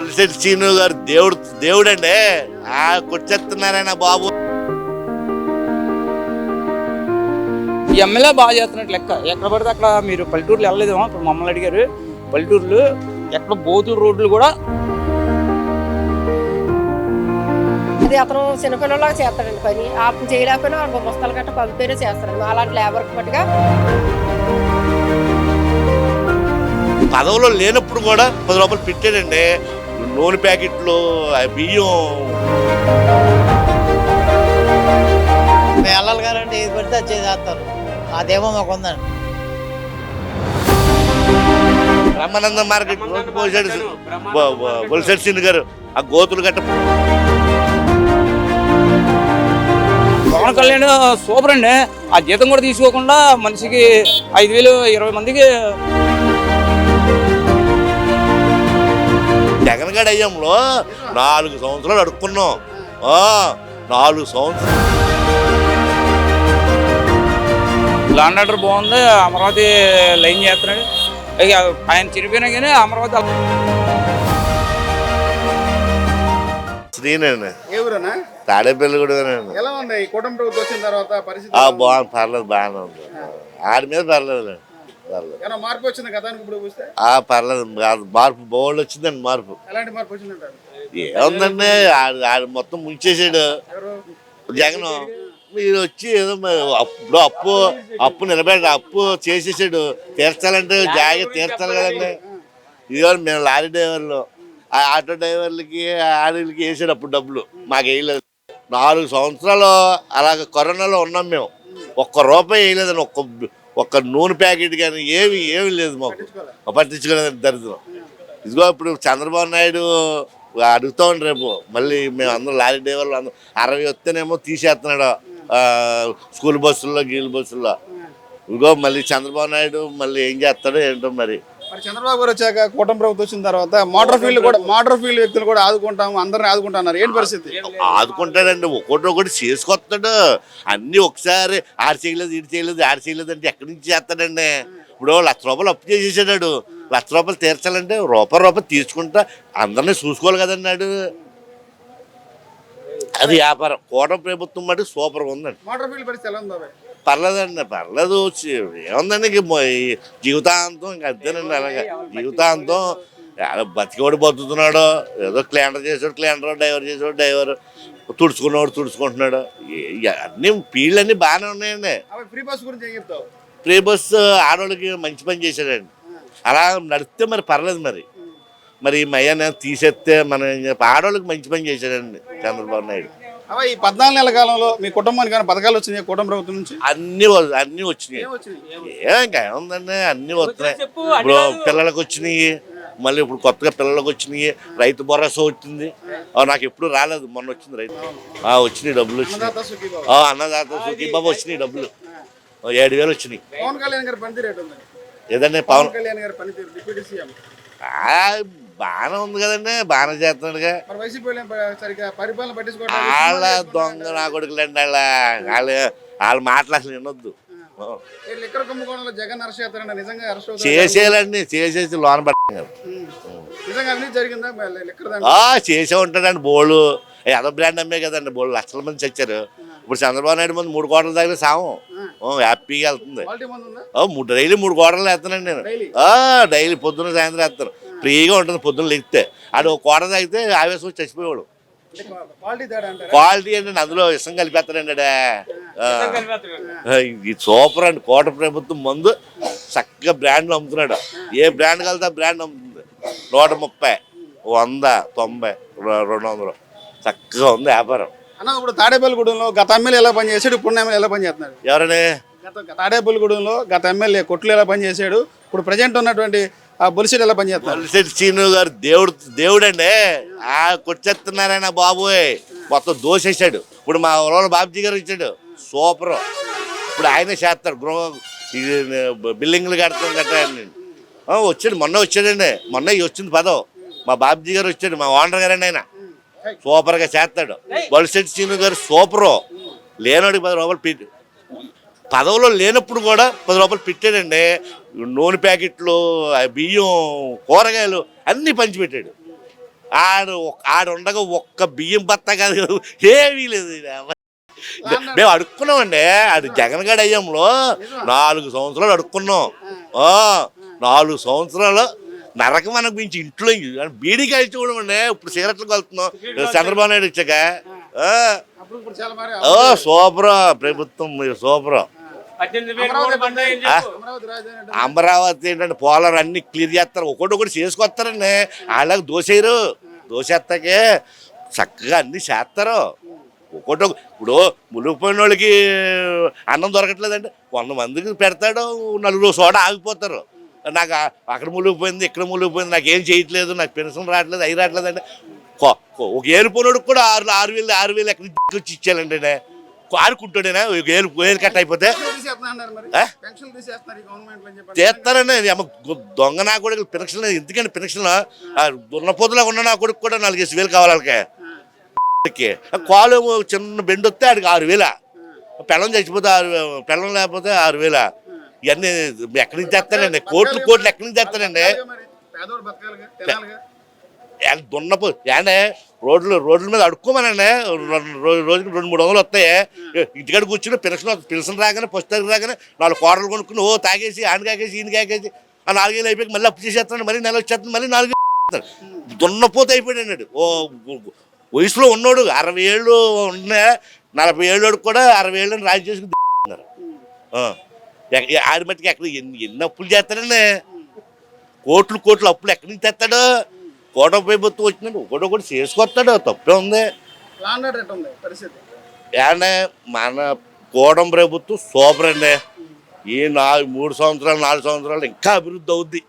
బొలిశెట్టి శ్రీను గారు దేవుడండి. కొట్టేస్తున్నారైనా బాబు. ఈ ఎమ్మెల్యే బాగా చేస్తున్నట్టు లెక్క. ఎక్కడ పడితే అక్కడ మీరు పల్లెటూరులు వెళ్ళలేదేమో. ఇప్పుడు మమ్మల్ని అడిగారు, పల్లెటూరులు ఎక్కడ బోతులు రోడ్లు కూడా. అది అతను చిన్నపిల్లలాగా చేస్తాడండి పని. ఆపం చేయలేకపోయినా బస్తాలు గట్ట పంపితేనే చేస్తాడండి. అలాంటి లేబర్కి మట్టుగా పదవులో లేనప్పుడు కూడా 10 రూపాయలు పెట్టాడండి. నూనె ప్యాకెట్లు, బియ్యం. వెళ్ళాలి గారంటే ఏది పడితే అది చేస్తారు. అదేమో మాకు ఉందండి. బ్రహ్మానందం మార్కెట్ రోడ్డు పోసాడు బొలిశెట్టి శ్రీను గారు. ఆ గోతులు గట్ట పవన్ కళ్యాణ్ సూపర్ అండి. ఆ జీతం కూడా తీసుకోకుండా మనిషికి 5,000 20 మందికి. జగన్ గడి అయ్యంలో 4 సంవత్సరాలు అడుక్కున్నాం. 4 సంవత్సరాలు. ల్యాండ్ ఆర్డర్ బాగుంది. అమరావతి లైన్ చేస్తున్నాడు. ఇక ఆయన చిరిపోయినా కానీ అమరావతి శ్రీనండి. ఏ ఊరన్నా? తాడేపల్లి కూడా ఎలా ఉంది ఈ కూటమి ప్రభుత్వం వచ్చిన తర్వాత పరిస్థితి? బాగుంది, పర్లేదు, బాగానే ఉంది. ఆడి మీద పర్లేదు. ఏమైనా మార్పు వచ్చింది గతానికి ఇప్పుడు చూస్తే? పర్లేదు, మార్పు బోల్డ్ వచ్చిందండి. మార్పు ఎలాంటి మార్పు వచ్చిందంటారు? ఏముందండి, ఆడు మొత్తం ముంచేసాడు జగన్. మీరు వచ్చి ఏదో ఇప్పుడు అప్పు నిలబెట్టి అప్పు చేసేసాడు. తీర్చాలంటే జాగ్రత్త తీర్చాలి కదండి. ఇదిగో మేము లారీ డ్రైవర్లు, ఆ ఆటో డ్రైవర్లకి ఆడలకి వేసాడు అప్పుడు డబ్బులు. మాకు వేయలేదు. 4 సంవత్సరాలు అలాగ కరోనాలో ఉన్నాం మేము. ₹1 వేయలేదని. ఒక్క నూనె ప్యాకెట్ కానీ ఏమి లేదు మాకు. పట్టించుకోలేదని దరిద్రం. ఇదిగో ఇప్పుడు చంద్రబాబు నాయుడు అడుగుతామండి రేపు మళ్ళీ మేము అందరం లారీ డ్రైవర్లు అందరం 60 వస్తేనేమో తీసేస్తున్నాడు స్కూల్ బస్సుల్లో గీల్ బస్సుల్లో. ఇదిగో మళ్ళీ చంద్రబాబు నాయుడు మళ్ళీ ఏం చేస్తాడో ఏంటో మరి. చంద్రబాబు గారు వచ్చాక కూటమి ప్రభుత్వం వచ్చిన తర్వాత మోటార్ ఫీల్డ్ వ్యక్తులు కూడా ఆదుకుంటాము, అందరిని ఆదుకుంటున్నారు. ఏంటి పరిస్థితి? ఆదుకుంటాడండి. ఒకటి చేసుకొస్తాడు. అన్నీ ఒకసారి ఆడ చేయలేదు అంటే ఎక్కడి నుంచి చేస్తాడండి. ఇప్పుడు ₹1,00,000 అప్పు చేసేసాడు. ₹1,00,000 తీర్చాలంటే రూపాయి తీర్చుకుంటా అందరినీ చూసుకోవాలి కదన్నాడు. అది వ్యాపారం. కూటమి ప్రభుత్వం మటుకు సూపర్గా ఉందండి. మోటార్ ఫీల్డ్ పరిస్థితి ఎలా ఉందో? పర్లేదండి, పర్లేదు. ఏముందండి జీవితాంతం ఇంకా అంతేనండి. అలాగే జీవితాంతం బతికోడు బతుకుతున్నాడు. ఏదో క్లీనర్ చేసాడు క్లీనర్, డ్రైవర్ చేసాడు డ్రైవర్, తుడుచుకుంటున్నాడు. అన్నీ ఫీల్డ్ అన్నీ బాగానే ఉన్నాయండి. ఫ్రీ బస్ గురించి ఏం చెప్తావు? ఫ్రీ బస్సు ఆడవాళ్ళకి మంచి పని చేశాడండి. అలా నడిస్తే మరి పర్లేదు. మరి మయ్యన తీసేస్తే మనం ఆడవాళ్ళకి మంచి పని చేశాడండి చంద్రబాబు నాయుడు. ఈ 14 నెలల కాలంలో మీ కుటుంబానికి పథకాలు వచ్చినాయి కూటమి ప్రభుత్వం నుంచి? అన్ని వచ్చినాయి. ఇంకా ఏముందండి, అన్ని వస్తున్నాయి. ఇప్పుడు పిల్లలకు వచ్చినాయి, మళ్ళీ ఇప్పుడు కొత్తగా పిల్లలకు వచ్చినాయి. రైతు భరోసా వచ్చింది. నాకు ఎప్పుడు రాలేదు, మొన్న వచ్చింది రైతు. వచ్చినాయి డబ్బులు వచ్చినాయి. అన్నదాత సుఖీబాబు వచ్చినాయి డబ్బులు. 7,000 వచ్చినాయి. పవన్ కళ్యాణ్ గారి పనితీరు ఏంటి? ఏదండి పవన్ కళ్యాణ్ గారి పనితీరు డిప్యూటీ సీఎం బాగానే ఉంది కదండి, బాగానే చేస్తున్నాడుగా. వాళ్ళ దొంగ నా కొడుకులండి. వాళ్ళ మాటలు అసలు వినొద్దు. చేసేయాలండి, చేసేసి లోన పడ్డారు. చేసే ఉంటాడండి. బోళ్ళు ఏదో బ్రాండ్ అమ్మే కదండి. బోళ్ళు లక్షల మంది చచ్చారు. ఇప్పుడు చంద్రబాబు నాయుడు ముందు 3 కోట్ల దగ్గర సాము హ్యాపీగా వెళ్తుంది. డైలీ 3 కోటలు వేస్తానండి నేను. డైలీ పొద్దున్న సాయంత్రం వేస్తాను. ఫ్రీగా ఉంటుంది. పొద్దున్న లెగితే ఆడు 1 కోట తాగితే ఆవేశం వచ్చి చచ్చిపోయాడు. క్వాలిటీ అంటే అందులో ఇష్టం కలిపేస్తాడండి. ఇది సూపర్ అండి. కోట ప్రభుత్వం ముందు చక్కగా బ్రాండ్లు అమ్ముతున్నాడు. ఏ బ్రాండ్ కలితే ఆ బ్రాండ్ అమ్ముతుంది. 130, 100, 90, 200 చక్కగా ఉంది వ్యాపారం. అన్న ఇప్పుడు తాడేపల్లిగూడెంలో గత ఎమ్మెల్యే ఎలా పనిచేసాడు, ఇప్పుడు ఎమ్మెల్యే ఎలా పనిచేస్తున్నాడు? ఎవరని? తాడేపల్లిగూడెంలో గత ఎమ్మెల్యే కొట్లు ఎలా పనిచేసాడు, ఇప్పుడు ప్రజెంట్ ఉన్నటువంటి బొలిశెట్టి ఎలా పనిచేస్తున్నాడు? బొలిశెట్టి శ్రీను గారు దేవుడండి. కొట్టేస్తున్నారైనా బాబోయ్ మొత్తం దోసేసాడు. ఇప్పుడు మా ఊళ్ళో బాబుజీ గారు ఇచ్చాడు సూపర్. ఇప్పుడు ఆయనే చేస్తాడు. బిల్డింగ్లు కట్టాడు. వచ్చాడు, మొన్న వచ్చాడండి. మొన్న వచ్చింది పదం. మా బాబుజీ గారు వచ్చాడు, మా ఓనర్ గారండి. ఆయన సూపర్గా చేస్తాడు. బొలిశెట్టి శ్రీను గారు సూపరు. లేనోడికి ₹10 పదవిలో లేనప్పుడు కూడా ₹10 పెట్టాడండి. నూనె ప్యాకెట్లు, బియ్యం, కూరగాయలు అన్నీ పంచిపెట్టాడు. ఆడుండగా ఒక్క బియ్యం బత్త కాదు ఏమీ లేదు. మేము అడుక్కున్నామండి. అది జగన్ గడి అయ్యంలో 4 సంవత్సరాలు అడుక్కున్నాం. 4 సంవత్సరాలు నరకం మనకు మించి ఇంట్లో బీడీ కాల్చి చూడమండి. ఇప్పుడు సిగరెట్లు కలుతున్నాం చంద్రబాబు నాయుడు వచ్చాక. సూపర్ ప్రభుత్వం, సూపర్. అమరావతి ఏంటంటే పోలవరం అన్ని క్లియర్ చేస్తారు, ఒకటి చేసుకొస్తారండి. వాళ్ళకి దోసేస్తాకే చక్కగా అన్ని చేస్తారు. ఇప్పుడు మునిగిపోయిన వాళ్ళకి అన్నం దొరకట్లేదంటే 100 మందికి పెడతాడు, 4 చోట ఆగిపోతారు. నాకు అక్కడ మునిగిపోయింది, ఇక్కడ మునిగిపోయింది, నాకు ఏం చేయట్లేదు, నాకు పెన్షన్ రావట్లేదు, అవి రావట్లేదు అంటే ఒక ఏలుపోయినోడికి కూడా 6,000 ఎక్కడి నుంచి వచ్చి ఇచ్చానండి. ఆడుకుంటాడేనా ఏలు కట్ అయిపోతే చేస్తారండి. దొంగ నా కొడుకు పెన్షన్ ఎందుకంటే పెన్షన్ దున్నపోతులా ఉన్న నా కొడుకు కూడా 4,000 కావాలి. వాళ్ళకి కాలు చిన్న బెండ్ వస్తే ఆడికి 6,000, పెళ్ళం చచ్చిపోతే 6,000, పెళ్ళం లేకపోతే 6,000. ఇవన్నీ ఎక్కడి నుంచి తెస్తానండి? కోట్లు ఎక్కడి నుంచి తెస్తానండి? దున్నపో ఏంటే రోడ్ల మీద అడుక్కోమనండి. రోజుకి 200-300 వస్తాయి. ఇంటికాడ కూర్చుని పెన్షన్ రాగానే పుస్తకం రాగానే 4 కోటలు కొనుక్కుని తాగేసి ఆయన కాకేసి ఈయన కాకేసి 4,000 అయిపోయి మళ్ళీ అప్పు చేసేస్తాను, మళ్ళీ నెల వచ్చేస్తాను, మళ్ళీ 4,000 దున్నపోతే అయిపోయాడు. వయసులో ఉన్నోడు 60 ఏళ్ళు ఉన్న 40 ఏళ్ళోడు కూడా 60 ఏళ్ళని రాజు చేసుకున్నారు. ఆడి మట్టికి ఎక్కడ ఎన్ని అప్పులు చేస్తాడండి? కోట్లు అప్పులు ఎక్కడి నుంచి తెస్తాడు? కోట ప్రభుత్వం వచ్చినట్టు ఒకటి చేసుకొస్తాడు, తప్పే ఉంది. ఏమంటే మన కోటం ప్రభుత్వం సూపర్ అండి. ఈ 3 సంవత్సరాలు 4 సంవత్సరాలు ఇంకా అభివృద్ధి అవుద్ది.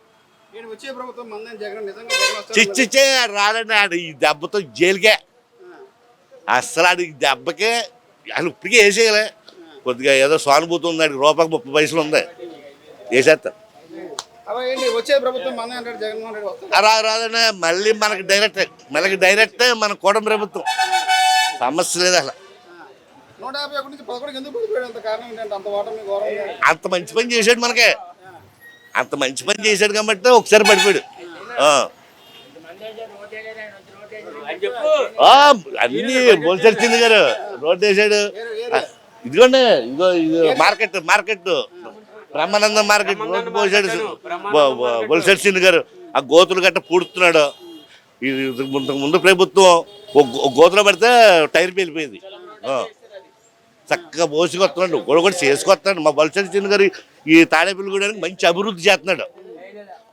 చిచ్చిచ్చే రాడండి. ఆడు ఈ దెబ్బతో జైలుకే అస్సలు ఆడికి దెబ్బకే వాళ్ళు ఇప్పటికే వేసేయలే. కొద్దిగా ఏదో సానుభూతి ఉంది, ఆడికి రూపాయికి 30 పైసలు ఉంది, వేసేస్తారు. రాదండి. మళ్ళీ మనకి డైరెక్ట్ మన కోటం ప్రభుత్వం సమస్య లేదు అసలు. అంత మంచి పని చేశాడు మనకి, అంత మంచి పని చేశాడు కాబట్టి ఒకసారి పడిపోయాడు. అన్ని బొలిశెట్టి సింధు గారు రోడ్డు వేసాడు. ఇదిగోండి ఇది మార్కెట్ బ్రహ్మానంద మార్కెట్ రోడ్డు పోసాడు బొలిశెట్టి సింధు గారు. ఆ గోతులు గట్ట పూడుతున్నాడు. ఇది ముందు ప్రభుత్వం గోతులో పడితే టైర్ పేలిపోయింది. చక్కగా పోసుకొస్తున్నాడు, కూడా చేసుకొస్తున్నాడు. మా బొలిశెట్టి సింధు గారు ఈ తాడేపల్లిగూడానికి మంచి అభివృద్ధి చేస్తున్నాడు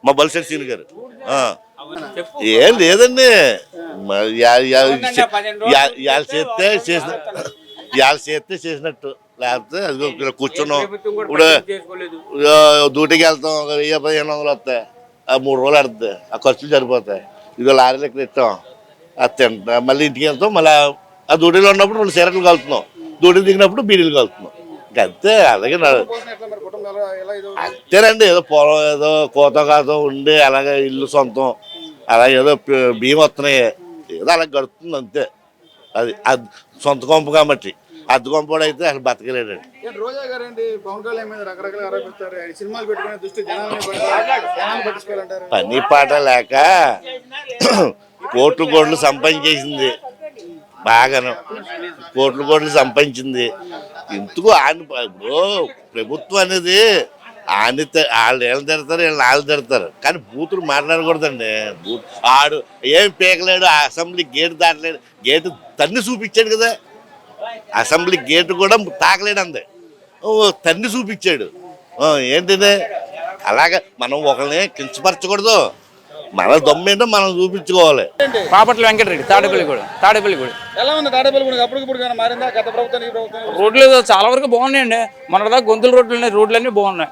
మా బొలిశెట్టి సింధు గారు. ఏం లేదండి, చేస్తే చేసినట్టు, లేకపోతే అది కూర్చున్నాం. ఇప్పుడు డ్యూటీకి వెళ్తాం, 1000-1500 వస్తాయి, 3 రోజులు ఆడుతుంది, ఆ ఖర్చులు సరిపోతాయి. ఇదో లారీలు ఇక్కడ ఇస్తాం, అది తింటాం, మళ్ళీ ఇంటికి వెళ్తాం. మళ్ళీ ఆ డ్యూటీలో ఉన్నప్పుడు 2 సిగరెట్లు కలుపుతున్నాం, డ్యూటీ దిగినప్పుడు బీడీలు కలుపుతున్నాం. అంతే. అలాగే అంతేనండి. ఏదో పొలం ఏదో కోత కాతో ఉండి అలాగే ఇల్లు సొంతం అలాగే ఏదో బియ్యం వస్తున్నాయి, ఏదో అలా గడుపుతుంది అంతే. అది సొంత కొంప కాబట్టి. అద్దె కొంపడు అయితే అసలు బతకలేడండి. పని పాట లేక కోట్లు సంపాదించేసింది, బాగాను కోట్లు సంపాదించింది. ఎందుకు ఇప్పుడు ప్రభుత్వం అనేది వాళ్ళు ఏళ్ళు తిడతారు, వాళ్ళు తిడతారు, కానీ బూతులు మాట్లాడకూడదండి. ఆడు ఏం పీకలేడు, అసెంబ్లీ గేటు దాటలేడు, గేటు తన్ని చూపించాడు కదా, అసెంబ్లీ గేటు కూడా తాకలేడు అంది, తన్ని చూపించాడు. ఏంటిదే అలాగే మనం ఒకరిని కించపరచకూడదు, మన దమ్మేంటో మనం చూపించుకోవాలి. పాపట్ల వెంకటరెడ్డి తాడేపల్లిగూడ ఎలా ఉంది? తాడేపల్లిగూడ అప్పుడు మారిందా గత ప్రభుత్వం? రోడ్లు చాలా వరకు బాగున్నాయండి. మొన్నదా గొంతుల రోడ్లు ఉన్నాయి, రోడ్లన్నీ బాగున్నాయి,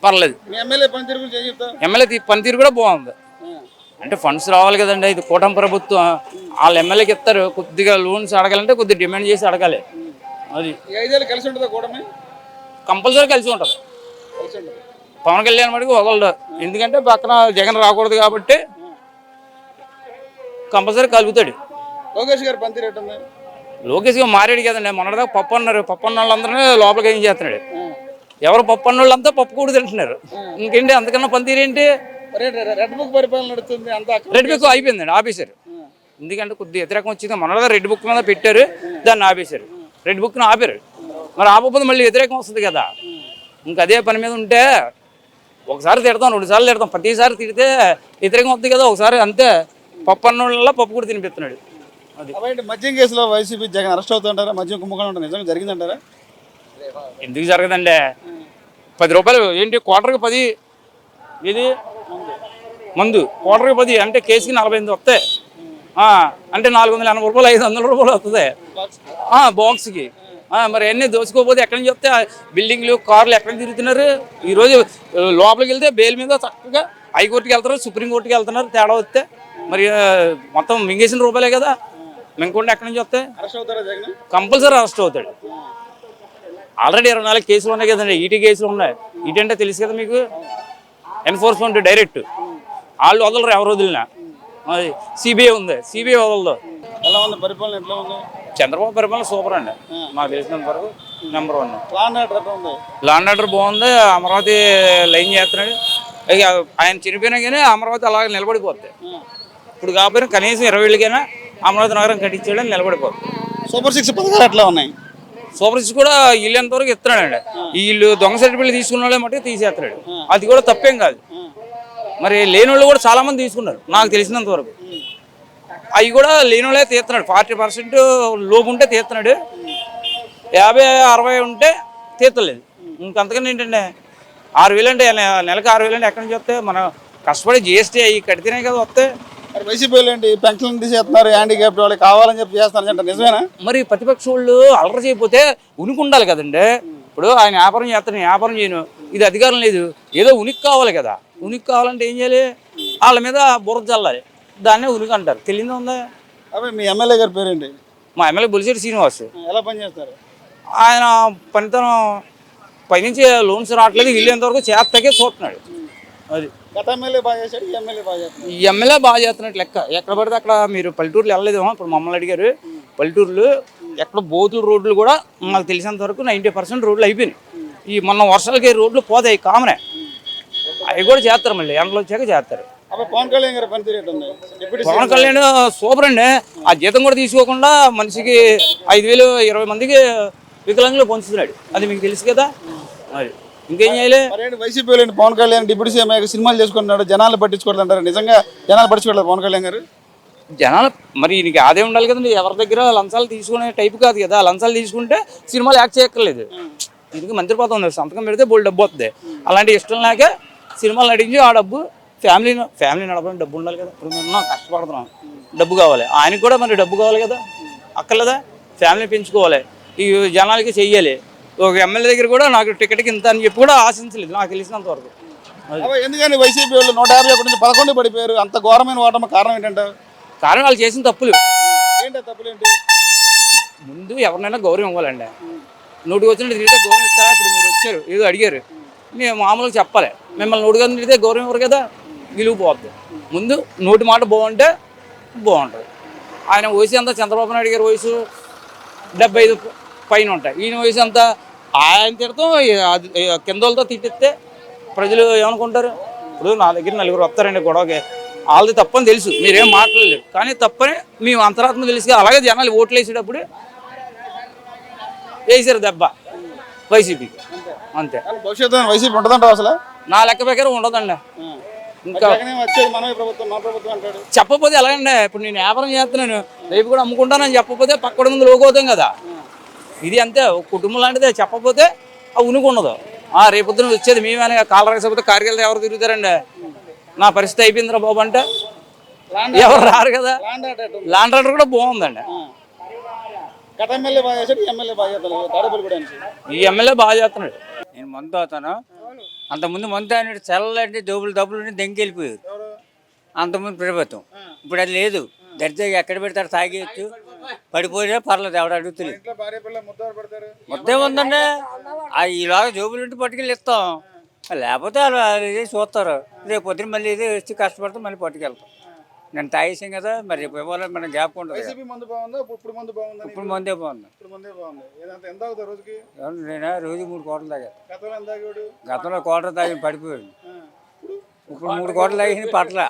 పర్లేదు. ఎమ్మెల్యే పనితీరు కూడా బాగుంది. అంటే ఫండ్స్ రావాలి కదండి, ఇది కూటమి ప్రభుత్వం, వాళ్ళు ఎమ్మెల్యేకి ఇస్తారు. కొద్దిగా లోన్స్ అడగాలంటే కొద్దిగా డిమాండ్ చేసి అడగాలి. అది 5 ఏళ్ళు కలిసి ఉంటుందా కూటమి? కంపల్సరీ కలిసి ఉంటుంది. పవన్ కళ్యాణ్ మటుకు వదలడు, ఎందుకంటే పక్కన జగన్ రాకూడదు కాబట్టి కంపల్సరీ కలుగుతాడు. లోకేష్ గారు పనితీరు లోకేష్ గారు మారాడు కదండి. మొన్నటిదాకా పప్పు అన్నారు, పప్పు అన్న వాళ్ళందరినీ లోపలికి ఏం చేస్తున్నాడు. ఎవరు పప్పు అన్న వాళ్ళంతా పప్పు కూడా తింటున్నారు. ఇంకేంటి అంతకన్నా పనితీరు ఏంటి? రెడ్ బుక్ పరిపాలన నడుస్తుంది అంతా రెడ్ బుక్ అయిపోయిందండి, ఆపేశారు. ఎందుకంటే కొద్దిగా వ్యతిరేకం వచ్చింది, మొన్నగా రెడ్ బుక్ మీద పెట్టారు, దాన్ని ఆపేశారు. రెడ్ బుక్ను ఆపారు, మరి ఆపకపోతే మళ్ళీ వ్యతిరేకం వస్తుంది కదా. ఇంకా అదే పని మీద ఉంటే ఒకసారి తిడతాం, 2 సార్లు తిడతాం, ప్రతిసారి తిడితే వ్యతిరేకం వస్తుంది కదా. ఒకసారి అంతే, పప్పు అన్నంలో పప్పు కూడా తినిపిస్తున్నాడు. అది కాబట్టి మద్యం కేసులో వైసీపీ జగన్ అరెస్ట్ అవుతుంటారా? మద్యం కుంభకోణం ఉంటుంది, నిజంగా జరిగిందంటారా? ఎందుకు జరగదండి? 10 రూపాయలు ఏంటి, క్వార్టర్కి 10, ఇది మందు క్వార్టర్కి 10 అంటే కేసుకి 48 వస్తాయి. అంటే 480 రూపాయలు, 500 రూపాయలు వస్తుంది బాక్స్కి. మరి అన్నీ దోచుకోకపోతే ఎక్కడి నుంచి వస్తే బిల్డింగ్లు కార్లు ఎక్కడ తిరుగుతున్నారు. ఈరోజు లోపలికి వెళ్తే బెయిల్ మీద చక్కగా హైకోర్టుకి వెళ్తారు, సుప్రీంకోర్టుకి వెళ్తున్నారు. తేడా వస్తే మరి మొత్తం మింగేసిన రూపాయలే కదా, మింగకుండా ఎక్కడి నుంచి వస్తాయి. కంపల్సరీ అరెస్ట్ అవుతాడు. ఆల్రెడీ 24 కేసులు ఉన్నాయి కదండి, ఈటీ కేసులు ఉన్నాయి. ఈటీ అంటే తెలుసు కదా మీకు, ఎన్ఫోర్స్మెంట్ డైరెక్ట్, వాళ్ళు వదలరు ఎవరు వదిలినా. అది సిబిఐ ఉంది, సిబిఐ వదలదు. ఎలా ఉంది పరిపాలన, ఎట్లా ఉంది? చంద్రబాబు పరిపాలన సూపర్ అండి, మాకు తెలిసినంత వరకు నెంబర్ 1. లా అండ్ ఆర్డర్ బాగుంది. అమరావతి లైన్ చేస్తున్నాడు. ఇక ఆయన చనిపోయినా కానీ అమరావతి అలాగే నిలబడిపోతుంది. ఇప్పుడు కాకపోయినా కనీసం 20 ఏళ్ళకైనా అమరావతి నగరం కట్టించేయడం నిలబడిపోతుంది. సూపర్ 6 పథకాలు ఎట్లా ఉన్నాయి? సూపర్ 6 కూడా ఇల్లు ఎంతవరకు ఇస్తున్నాడండి. ఈ ఇల్లు దొంగ సర్టిఫికేట్ తీసుకున్న వాళ్ళే మట్టుకు తీసేస్తున్నాడు. అది కూడా తప్పేం కాదు. మరి లేని వాళ్ళు కూడా చాలా మంది తీసుకున్నారు నాకు తెలిసినంత వరకు. అవి కూడా లేని వాళ్ళే తీస్తున్నాడు. 40% లోపు ఉంటే తీస్తున్నాడు, 50-60 ఉంటే తీర్చలేదు. ఇంకంతకన్నా ఏంటంటే 6,000 అంటే నెలకు 6,000 అంటే ఎక్కడి నుంచి వస్తే మనం కష్టపడి GST అవి కడితేనే కదా వస్తే. మరి వైసీపీ ఏంటి పెన్షన్ తీసేస్తున్నారు, హ్యాండిక్యాప్ వాళ్ళకి కావాలని చెప్పి చేస్తారంటే నిజమేనా? మరి ప్రతిపక్ష వాళ్ళు అలర చేయకపోతే ఉనికి ఉండాలి కదండి. ఇప్పుడు ఆయన వ్యాపారం చేస్తాను, వ్యాపారం చేయను, ఇది అధికారం లేదు, ఏదో ఉనికి కావాలి కదా. ఉనికి కావాలంటే ఏం చేయాలి, వాళ్ళ మీద బుర్ర చల్లాలి, దాన్నే ఉనికి అంటారు. తెలియదు ఉందా? అవి మీ ఎమ్మెల్యే గారి పేరేంటి? మా ఎమ్మెల్యే బొలిశెట్టి శ్రీనివాస్. ఎలా పనిచేస్తారు ఆయన? పనితనం పైనుంచి లోన్స్ రావట్లేదు, వీళ్ళేంతవరకు చేస్తాకే చూస్తున్నాడు. అది గత ఎమ్మెల్యే బాగా చేశాడు, ఈ ఎమ్మెల్యే బాగా చేస్తాడు. ఈ ఎమ్మెల్యే బాగా చేస్తున్నట్టు లెక్క. ఎక్కడ పడితే అక్కడ మీరు పల్లెటూరులు వెళ్ళలేదేమో, ఇప్పుడు మమ్మల్ని అడిగారు. పల్లెటూరులు ఎక్కడ బోతులు రోడ్లు కూడా నాకు తెలిసినంత వరకు 90% రోడ్లు అయిపోయినాయి. ఈ మొన్న వర్షాలకి రోడ్లు పోతాయి, కామనే. అవి కూడా చేస్తారు, మళ్ళీ ఎండలు వచ్చాక చేస్తారు. పవన్ కళ్యాణ్ గారి పనితీరు ఉంది. పవన్ కళ్యాణ్ సూపర్ అండి. ఆ జీతం కూడా తీసుకోకుండా మనిషికి 5,000 20 మందికి వికలాంగులు పంచుతున్నాడు. అది మీకు తెలుసు కదా. అది ఇంకేం చేయాలి? వైసీపీ పవన్ కళ్యాణ్ డిప్యూటీ సీఎం సినిమాలు చేసుకుంటున్నాడు, జనాలు పట్టించుకోవడం అంటారు. నిజంగా జనాలు పట్టించుకోవట్లేదు పవన్ కళ్యాణ్ గారు. జనాలు మరి నీకు ఆదాయం ఉండాలి కదండి. ఎవరి దగ్గర లంచాలు తీసుకునే టైపు కాదు కదా. లంచాలు తీసుకుంటే సినిమాలు యాక్ట్ చేయక్కర్లేదు. దీనికి మంత్రి పదం ఉంది, సంతకం పెడితే బోల్డ్ డబ్బు వస్తుంది. అలాంటి ఇష్టం లేక సినిమాలు నటించి ఆ డబ్బు ఫ్యామిలీ నడపడానికి డబ్బు ఉండాలి కదా. ఇప్పుడు మేము కష్టపడుతున్నాం, డబ్బు కావాలి. ఆయనకు కూడా మరి డబ్బు కావాలి కదా, అక్కర్లేదా? ఫ్యామిలీ పెంచుకోవాలి, ఈ జనాలకి చెయ్యాలి. ఒక ఎమ్మెల్యే దగ్గర కూడా నాకు టికెట్కి ఇంత అని చెప్పి కూడా ఆశించలేదు నాకు తెలిసినంత వరకు. ఎందుకని వైసీపీ వాళ్ళు 151 నుంచి 11 పడిపోయారు? అంత ఘోరమైన ఓటమి కారణం ఏంటంటే? కారణం వాళ్ళు చేసిన తప్పులు. తప్పులేంటి? ముందు ఎవరినైనా గౌరవం ఇవ్వాలండి. నోటికి వచ్చినట్టు తిరిగితే గౌరవం ఇస్తారా? ఇప్పుడు మీరు వచ్చారు, ఏదో అడిగారు, మేము మామూలుగా చెప్పాలి. మిమ్మల్ని నోటిగా తిరిగితే గౌరవం ఇవ్వరు కదా, విలువపోద్ది. ముందు నోటి మాట బాగుంటే బాగుంటుంది. ఆయన వయసు ఎంత? చంద్రబాబు నాయుడు గారి వయసు 75 పైన ఉంటాయి. ఈయన వయసు అంత. ఆయన తిడతాం, కింద వాళ్ళతో తిట్టిస్తే ప్రజలు ఏమనుకుంటారు? ఇప్పుడు నా దగ్గర 4 వస్తారండి గొడవకి, వాళ్ళది తప్పని తెలుసు, మీరేం మాట్లాడలేరు, కానీ తప్పని మేము అంతరాత్మ తెలుసు. అలాగే జనాలు ఓట్లు వేసేటప్పుడు వేసారు దెబ్బ వైసీపీకి, అంతే. భవిష్యత్తు వైసీపీ ఉంటుందంట అసలు? నా లెక్క ప్రకారం ఉండదండి. ఇంకా చెప్పకపోతే ఎలాగండి? ఇప్పుడు నేను వ్యాపారం చేస్తున్నాను, రేపు కూడా అమ్ముకుంటానని చెప్పకపోతే పక్కడ ముందు లోకోతాం కదా. ఇది అంతే, ఒక కుటుంబం లాంటిదే. చెప్పకపోతే ఆ ఉనికి ఉండదు. రేపొద్దున వచ్చేది మేమేనా? కాలర్ రాకపోతే కార్యాలయం ఎవరు తిరుగుతారండి? నా పరిస్థితి అయిపోయిందిరా బాబు అంటే ఎవరు రారు కదా. ల్యాండ్ ఆర్డర్ కూడా బాగుందండి. ఈ ఎమ్మెల్యే బాగా చేస్తున్నాడు. నేను మందు అవుతాను. అంతకుముందు మందు అయినట్టు చల్లంటే డబ్బులు దెంకెళ్ళిపోయారు. అంతకుముందు ప్రభుత్వం. ఇప్పుడు అది లేదు. దర్జాగా ఎక్కడ పెడతారు తాగేయచ్చు, పడిపోయినా పర్లేదు, ఎవడు అడుగుతుంది. మొత్తం ఉందండి. ఈలాగా జోబులు ఉంటే పట్టుకెళ్ళి ఇస్తాం, లేకపోతే వాళ్ళు ఇదే చూస్తారు. రేపు పొద్దున మళ్ళీ ఇదే వచ్చి కష్టపడతాం, మళ్ళీ పట్టుకెళ్తాం. నేను తాగేసాం కదా, మరి రేపు ఇవ్వాలని మనం గ్యాప్ ఉంటుంది. ఇప్పుడు మందే బాగుంది. నేను రోజు 3 కోటలు తాగా. గతంలో కోటలు తాగి పడిపోయాడు. ఇప్పుడు 3 కోట్లు అయిన పట్ల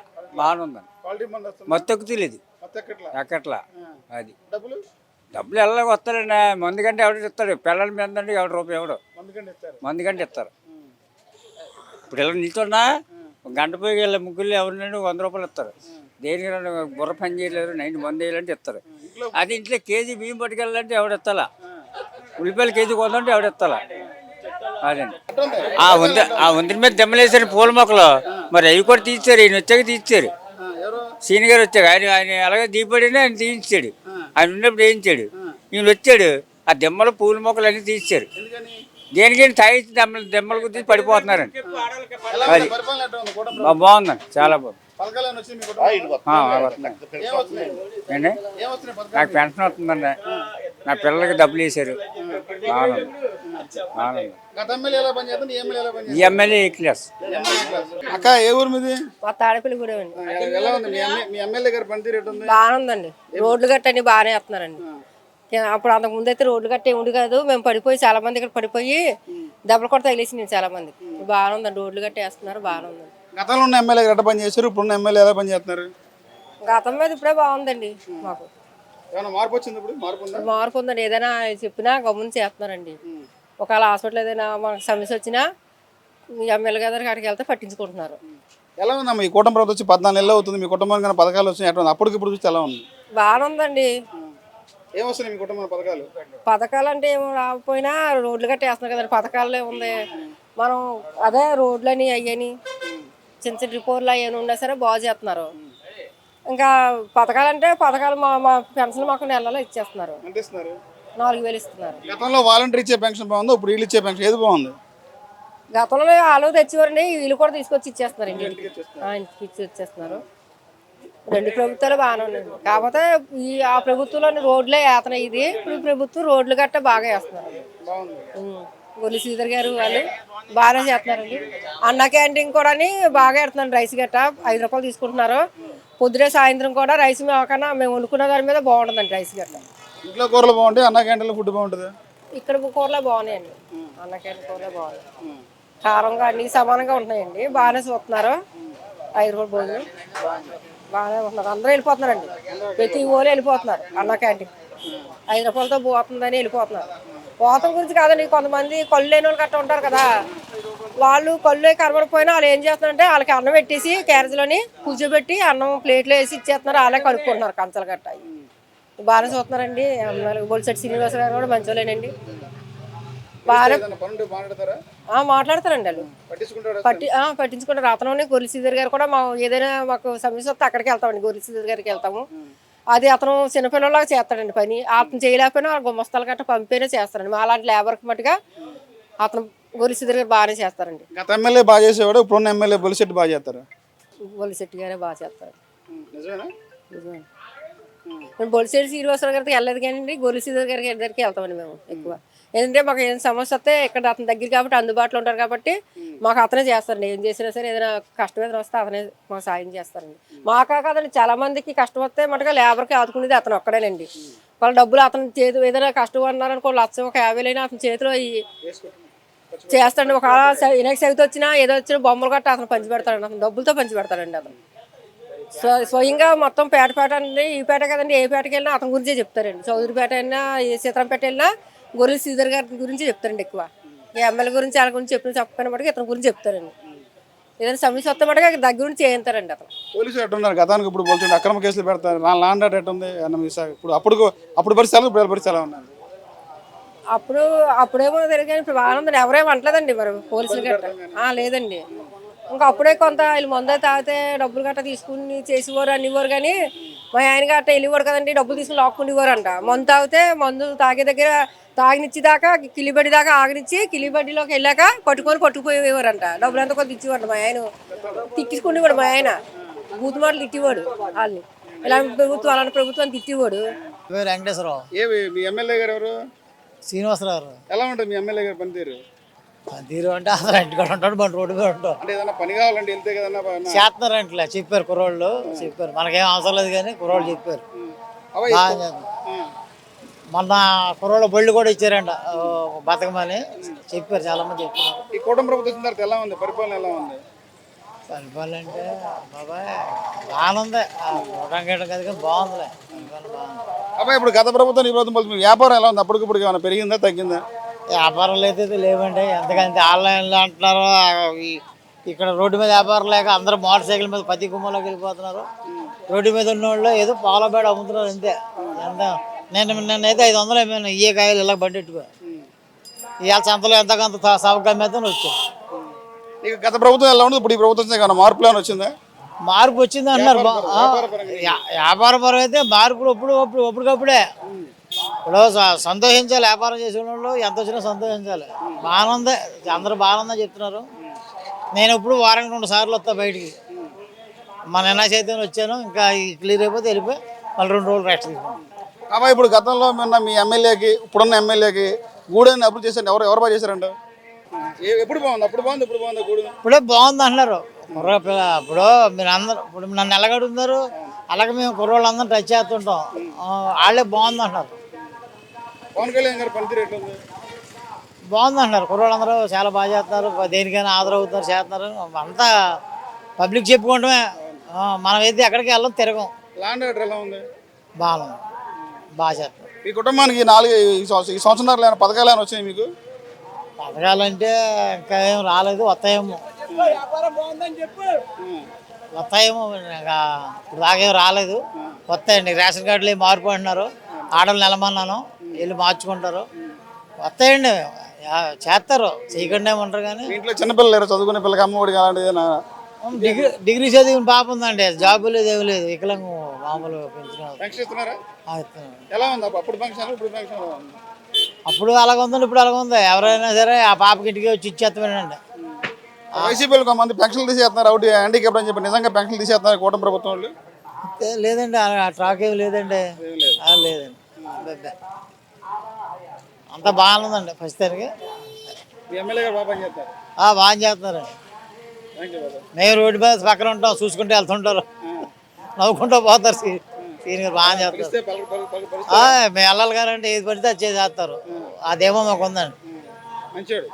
బాగానే ఉందండి. క్వాలిటీ మంది వస్తుంది మొత్తం ఎక్కుతలేదు మొత్తం ఎక్కట్లా ఎక్కట్లా అది డబ్బులు డబ్బులు ఎలాగ వస్తారండి. మందు కంటే ఎవడు ఇస్తాడు, పిల్లల మీద అంటే ఎవడు రూపాయి ఎవడు మందుకంటే ఇస్తారు మందు కంటే ఇస్తారు. ఇప్పుడు ఇలా నిల్చున్నా గంట పోయి వెళ్ళి ముగ్గురు ఎవరినండి 100 రూపాయలు ఇస్తారు. దేనికి బుర్ర పని చేయలేదు, నైట్ మందు వేయాలంటే ఇస్తారు. అది ఇంట్లో కేజీ బియ్యం పట్టుకెళ్ళాలంటే ఎవడు ఇస్తాలా, ఉల్లిపాయలు కేజీ కొందంటే ఎవడు ఇస్తాలా. అదండి ఆ వంతుల మీద దెమ్మలేసారు పూల మొక్కలు, మరి అవి కూడా తీర్చారు. ఈయన వచ్చాక తీర్చారు, సీని గారు వచ్చాక. ఆయన అలాగే దీపడిని ఆయన తీయించాడు, ఆయన ఉన్నప్పుడు వేయించాడు. ఈయన వచ్చాడు, ఆ దెమ్మలు పూల మొక్కలు అన్నీ తీర్చారు. దేనికైనా తాగి దెమ్మల గురించి పడిపోతున్నారండి. అది బాగుందండి, చాలా బాగుంది. ఏండి నాకు పెన్షన్ వస్తుందండి, నా పిల్లలకి డబ్బులు వేసారు. బాగుంది బాగుంది. ఈ ఎమ్మెల్యే ఏ క్లాస్. అక్క ఏ ఊరు మీది? మా తాడపల్లి కూడా అండి. ఎలా ఉంది మీ ఎమ్మెల్యే గారి పనితీరు ఎట్టుంది? బాగానే ఉందండి. రోడ్లు గట్ట అన్ని బాగానే వేస్తున్నారండి. అప్పుడు అంతకు ముందు అయితే రోడ్లు గట్టే ఉండి కాదు, మేము పడిపోయి చాలా మంది ఇక్కడ పడిపోయి దెబ్బలు కూడా తగిలేసింది చాలా మంది. బాగానే ఉందండి, రోడ్లు గట్ట వేస్తున్నారు, బాగానే ఉందండి. గతంలో ఉన్న ఎమ్మెల్యే ఎట్లా పని చేశారు, ఇప్పుడున్న ఎమ్మెల్యే ఎలా పని చేస్తున్నారు? గతం మీద ఇప్పుడే బాగుందండి. మాకు ఏమైనా మార్పు వచ్చింది? ఇప్పుడు మార్పు ఉందా? మార్పు ఉందండి. ఏదైనా చెప్పినా గమ్మున చేస్తున్నారండి. ఒకవేళ హాస్పిటల్ ఏదైనా మాకు సమస్య వచ్చినా ఎమ్మెల్యే గారి కాడికి వెళ్తే పట్టించుకుంటున్నారు. ఎలా ఉందమ్మా ఈ కూటమి ప్రభుత్వం వచ్చి 14 నెలలు అవుతుంది, మీ కుటుంబానికి ఏమైనా పథకాలు వచ్చినాయి ఎట్లా ఉంది? అప్పటికి ఇప్పుడు చూస్తే ఎలా ఉంది? బాగానే ఉందండి. ఏమొస్తున్నాయి మీ కుటుంబ పథకాలు? పథకాలు అంటే ఏమో రాకపోయినా రోడ్లు గట్ట వేస్తున్నారు కదండి. పథకాలు ఉంది, మనం అదే రోడ్లని అయ్యని చిన్న చిన్న రిపోర్ట్లు అయ్యని ఉన్నా సరే బాగు చేస్తున్నారు. ఇంకా పథకాలు అంటే పథకాలు మా పెన్షన్ మాకు నెలలో ఇచ్చేస్తున్నారు. 4,000 ఇస్తున్నారు. గతంలో వాలంటీర్ ఇచ్చే పెన్షన్ బాగుంది, ఇప్పుడు వీళ్ళు ఇచ్చే పెన్షన్ ఏది బాగుంది? గతంలో వాళ్ళు తెచ్చేవారండి, వీళ్ళు కూడా తీసుకొచ్చి ఇచ్చేస్తున్నారు. ఇంటికి ఇచ్చి వచ్చేస్తున్నారు. 2 ప్రభుత్వాలు బాగానే ఉన్నాయి. కాకపోతే ఆ ప్రభుత్వంలోని రోడ్లే వేతన ఇది. ఇప్పుడు ప్రభుత్వం రోడ్లు గట్ట బాగా వేస్తున్నారు. గొల్లి శ్రీధర్ గారు వాళ్ళు బాగానే చేస్తున్నారండి. అన్న క్యాంటీన్ కూడా బాగా పెడుతున్నారు. రైస్ గట్ట 5 రూపాయలు తీసుకుంటున్నారు. పొద్దునే సాయంత్రం కూడా రైస్ కన్నా మేము వండుకున్న దాని మీద బాగుంటుందండి. రైస్ గట్ట ఇంట్లో కూరలు బాగుంటాయి, అన్న క్యాంటీన్లో ఫుడ్ బాగుంటుంది. ఇక్కడ కూరలే బాగున్నాయండి, అన్న క్యాంటీన్ కూరలే బాగున్నాయి. కారంగా అన్ని సమానంగా ఉంటున్నాయండి. బాగానే చూస్తున్నారు. 5 రూపాయలు భోజనం బాగానే ఉంటున్నారు. అందరూ వెళ్ళిపోతున్నారండి, ప్రతి ఊళ్ళో వెళ్ళిపోతున్నారు. అన్న క్యాంటీన్ 5 రూపాయలతో పోతుందని వెళ్ళిపోతున్నారు. పోతం గురించి కాదండి, కొంతమంది కళ్ళు లేని వాళ్ళు గట్ట ఉంటారు కదా, వాళ్ళు కళ్ళు కనబడిపోయినా వాళ్ళు ఏం చేస్తున్నారంటే వాళ్ళకి అన్నం పెట్టేసి క్యారేజ్లోని కూర్చోబెట్టి అన్నం ప్లేట్లో వేసి ఇచ్చేస్తున్నారు. వాళ్ళే కడుక్కుంటున్నారు కంచాలు గట్ట. బాగానే చూస్తున్నారండి. బొలిశెట్టి శ్రీనివాస గారు కూడా మంచోళ్ళేనండి, బాగానే మాట్లాడతారండి వాళ్ళు. పట్టించుకుంటారు. అతను గొర్రెల శ్రీధర్ గారు కూడా ఏదైనా మాకు సమస్య వస్తే అక్కడికి వెళ్తామండి, గొర్రెల శ్రీధర్ గారికి వెళ్తాము. అది అతను చిన్నపిల్లలాగా చేస్తాడండి పని. అతను చేయలేకపోయినా గుమస్తాలు గట్ట పంపినా చేస్తారండి. మా అలాంటి లేబర్కి మట్టుగా అతను గొర్రెల శ్రీధర్ గారు బాగానే చేస్తారండి. గత ఎమ్మెల్యే బాగా చేసేవాడు, ఇప్పుడున్న ఎమ్మెల్యే బొలిశెట్టి బాగా చేస్తారు. బొలిశెట్టి గారే బాగా చేస్తారు. మేము బొలిశెట్టి శ్రీనివాసరావు గారికి వెళ్ళలేదు కానీ గొర్రెల శ్రీధర్ గారికి దగ్గరికి వెళ్తామండి మేము ఎక్కువ. ఏంటంటే మాకు ఏదైనా సమస్య వస్తే ఇక్కడ అతని దగ్గర కాబట్టి అందుబాటులో ఉంటారు కాబట్టి మాకు అతనే చేస్తారండి. ఏం చేసినా సరే ఏదైనా కష్టం ఏదైనా వస్తే అతనే మాకు సాయం చేస్తారండి. మాకా కాదండి, చాలా మందికి కష్టం వస్తే మటుగా లేబర్కి ఆదుకునేది అతను ఒక్కడేనండి. వాళ్ళ డబ్బులు అతని చేతి ఏదైనా కష్టం అన్నారనుకో, 1,00,000 ఒక 50,000 అతని చేతిలో చేస్తాడండి. ఒక వినాయక చవితి వచ్చినా ఏదో వచ్చినా బొమ్మలు గట్ట అతను పంచి పెడతాడండి. అతను డబ్బులతో పంచి పెడతాడండి. అతను స్వయంగా మొత్తం పేట అండి, ఈ పేట కదండి, ఏ పేటకి వెళ్ళినా అతని గురించే చెప్తారండి. చౌదరిపేట వెళ్ళినా సీతారాంపేట వెళ్ళినా గొర్రెల శ్రీధర్ గారి గురించి చెప్తారండి ఎక్కువ. ఎమ్మెల్యే గురించి వాళ్ళ గురించి చెప్పిన మటుకు ఇతని గురించి చెప్తారండి. ఏదైనా సమస్య వస్తే మటుకు దగ్గర నుంచి చేయించారండి. అతను పోలీసులు ఎట్టున్నారు గతానికి ఇప్పుడు పోల్చుంటే అక్రమ కేసులు పెడతారు, లాండ్ ఆర్డర్ ఎట్టుంది ఇప్పుడు? అప్పుడు పరిస్థితులు ఇప్పుడు పరిస్థితి ఎలా ఉన్నాయి? అప్పుడేమో తెలియదు కానీ ఇప్పుడు ఆనందం ఎవరేమో అంటలేదండి మరి పోలీసులు గట్ట. లేదండి, ఇంకా అప్పుడే కొంత వీళ్ళు మందు తాగితే డబ్బులు గట్ట తీసుకుని చేసేవారు అనేవారు. కానీ మా ఆయన గట్ట వెళ్ళేవారు కదండి, డబ్బులు తీసుకుని లాక్కునేవారు అంట. మందు తాగితే మందు తాగే దగ్గర తాగినిచ్చి దాకా కిలిబడి దాకా ఆగనిచ్చి కిలిబడిలోకి వెళ్ళాక పట్టుకుపోయేవారంట. డబ్బులు అంతా కొంత ఇచ్చేవాడు. మా ఆయన తిట్టించుకునేవాడు. మా ఆయన బూత్ మాటలు తిట్టేవాడు వాళ్ళని. ఇలాంటి ప్రభుత్వం అలాంటి ప్రభుత్వాన్ని తిట్టేవాడు. వెంకటేశ్వరరావు. మీ ఎమ్మెల్యే గారు ఎవరు? శ్రీనివాసరావు గారు. ఎలా ఉంటుంది మీ ఎమ్మెల్యే గారి పనితీరు? పనితీరు అంటే అసలు ఇంటికాడ ఉంటాడు, బండి రోడ్డు మీద ఉంటాడు. అంటే ఏదైనా పని కావాలంటే వెళ్తే కదన్నా చేస్తున్నారు ఇంట్లో చెప్పారు, కుర్రోళ్ళు చెప్పారు. మనకేం అవసరం లేదు కానీ కుర్రోళ్ళు చెప్పారు బాగా చేస్తున్నారు. మొన్న కుర్రోళ్ళు బళ్ళు కూడా ఇచ్చారంట బతకమని చెప్పారు, చాలా మంది చెప్తున్నారు. ఈ కూటమి ప్రభుత్వం వచ్చిన తర్వాత ఎలా ఉంది పరిపాలన? ఎలా ఉంది? పరిపాలంటే బాబాయ్ బాగుంది చూడడం కదా బాగుందిలే పరిపాలన బాగుంది. అబ్బాయి ఇప్పుడు గత ప్రభుత్వం ఈ ప్రభుత్వం పోల్చుకుంటే వ్యాపారం ఎలా ఉంది? అప్పటికి ఇప్పుడు ఏమైనా పెరిగిందా తగ్గిందా? వ్యాపారాలు అయితే లేవండి ఎంతకంటే ఆన్లైన్లో అంటున్నారు ఇక్కడ రోడ్డు మీద వ్యాపారం లేక అందరూ మోటార్ సైకిల్ మీద పత్తి గుమ్మలోకి వెళ్ళిపోతున్నారు. రోడ్డు మీద ఉన్న వాళ్ళు ఏదో పాలబేడ అమ్ముతున్నారు అంతే. ఎంత నేనైతే 500 అమ్మాను ఇయ్యే కాయలు ఇలా బండెట్టుకో ఇవాళ సంతలో ఎంతకంత సవక అమ్మేద్దాని వచ్చాను. ఇక గత ప్రభుత్వం ఎలా ఉంది? ఇప్పుడు ఈ ప్రభుత్వం ఏమైనా మార్పులు ఏమైనా వచ్చిందా? మార్పు వచ్చింది అంటున్నారు. వ్యాపారపరం అయితే మార్పులు అప్పటికప్పుడే. ఇప్పుడు సంతోషించాలి, వ్యాపారం చేసే వాళ్ళు ఎంత వచ్చినా సంతోషించాలి. బాగుంది, అందరూ బాగుందని చెప్తున్నారు. నేను ఇప్పుడు వారానికి 2 సార్లు వస్తా బయటికి. మన నిన్న చైతన్యం వచ్చాను, ఇంకా క్లియర్ అయిపోతే వెళ్ళిపోయి మళ్ళీ 2 రోజులు రెస్ట్ తీసుకున్నాను. అబ్బాయి ఇప్పుడు గతంలో మొన్న మీ ఎమ్మెల్యేకి ఇప్పుడున్న ఎమ్మెల్యేకి గూడెని అభివృద్ధి చేశారు. ఎవరు బాగా చేశారంట? ఎప్పుడు బాగుంది? అప్పుడు బాగుంది, ఇప్పుడు బాగుంది గూడు? ఇప్పుడే బాగుంది అంటున్నారు. ఇప్పుడు మీరు అందరూ ఇప్పుడు నన్ను ఎలాగడుగుతున్నారు, అలాగే మేము కుర్రోళ్ళందరం టచ్ చేస్తుంటాం. వాళ్ళే బాగుంది అంటున్నారు. పవన్ కళ్యాణ్ గారు పనితీరు ఎట్లుంది? బాగుంది అంటున్నారు. కుర్రోళ్ళందరూ చాలా బాగా చేస్తున్నారు, దేనికైనా ఆదరవుతున్నారు, చేస్తున్నారు. అంతా పబ్లిక్ చెప్పుకోవటమే. మనమైతే ఎక్కడికి వెళ్ళం, తిరగం. ల్యాండ్ ఆర్డర్ ఎలా ఉంది? బాగుంది, బాగా చేస్తారు. మీ కుటుంబానికి ఈ సంవత్సరాలు ఏమైనా పథకాలు ఏమైనా వచ్చాయి మీకు? పథకాలంటే ఇంకా ఏం రాలేదు, వస్తాయేమో ఇంకా ఇప్పుడు దాకేం రాలేదు, వస్తాయండి. రేషన్ కార్డులు మార్పు అంటున్నారు, ఆడలు నిలమన్నాను వెళ్ళి మార్చుకుంటారు, వస్తాయండి. చేస్తారు, చేయకుండా ఏమంటారు. కానీ ఇంట్లో చిన్నపిల్లలు లేరు, చదువుకునే పిల్లకి అమ్మఒడికి అలాంటిది డిగ్రీ చదివిన పాప ఉందండి, జాబు లేదు, ఏమి లేదు, వికలాంగం మామూలు పెన్షన్ ఇస్తున్నారా? ఇస్తున్నాను. ఎలా ఉంది అప్పుడు పెన్షన్ ఇప్పుడు పెన్షన్ ఎలా ఉంది? అప్పుడు అలాగ ఉందండి, ఇప్పుడు అలాగ ఉంది. ఎవరైనా సరే ఆ పాపకి ఇంటికి వచ్చి ఇచ్చేస్తామేనండి. వైసీపీలో కొంతమంది పెన్షన్లు తీసేస్తున్నారు, ఒకటి హ్యాండిక్యాప్ అని చెప్పి నిజంగా పెన్షన్లు తీసేస్తున్నారు కూటమి ప్రభుత్వం వాళ్ళు? లేదండి, ఆ ట్రాక్ ఏమి లేదండి. లేదండి, అంతా బాగానే ఉందండి ప్రస్తుతానికి. మీ ఎమ్మెల్యే గారు బాగా పనిచేస్తారు? బాగా చేస్తున్నారండి. మేము రోడ్డు మీద పక్కన ఉంటాం, చూసుకుంటూ వెళ్తుంటారు, నవ్వుకుంటూ పోతారు. సీనియర్ బాగా చేస్తారు. మేము వెళ్ళాలి కానీ ఏది పడితే అది చేస్తారు. అదేమో మాకు ఉందండి. మంచివాడు.